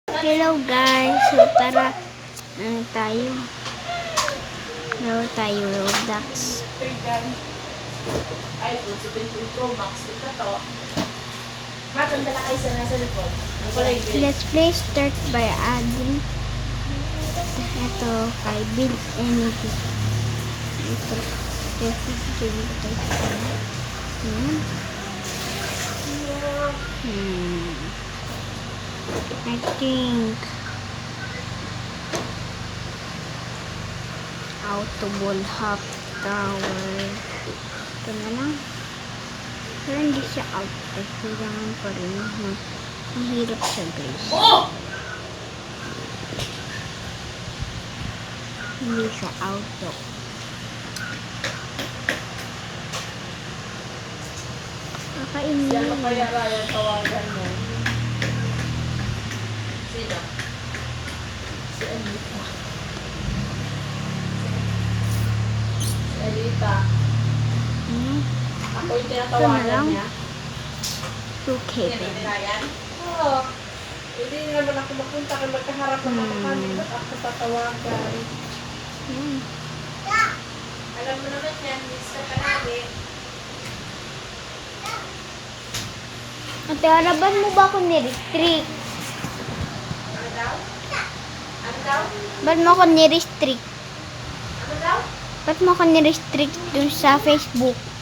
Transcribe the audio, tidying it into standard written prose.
Hello guys, so tara, ano tayo? Laro tayo, Roblox. iPhone 17 Pro Max. Ito to. Matanda na kayo sa nasa likod. Ang kulay green. Let's play start by adding ito kay Build Anything. Ito, I think Autoball half tower. Ito na lang. Pero hindi siya out. Kailangan pa rin. Mahirap siya guys. Oh! Hindi siya auto. Kakainin Yan mo. ang kaya Ryan tawagan mo. Sino? Si Alita. Si Alita. Ako yung tinatawagan niya. 2K. Yan ang Ryan? Oo. Hindi naman ako mapunta kung magkaharap ng mga kami. Ba't ako tatawagan? Alam mo naman yan, miss ka palagi. Ate, harapan mo ba ako ni-restrict? Ano daw? Ano daw? Ba't mo ako ni-restrict? Ano daw? Ba't mo ako ni-restrict dun sa Facebook?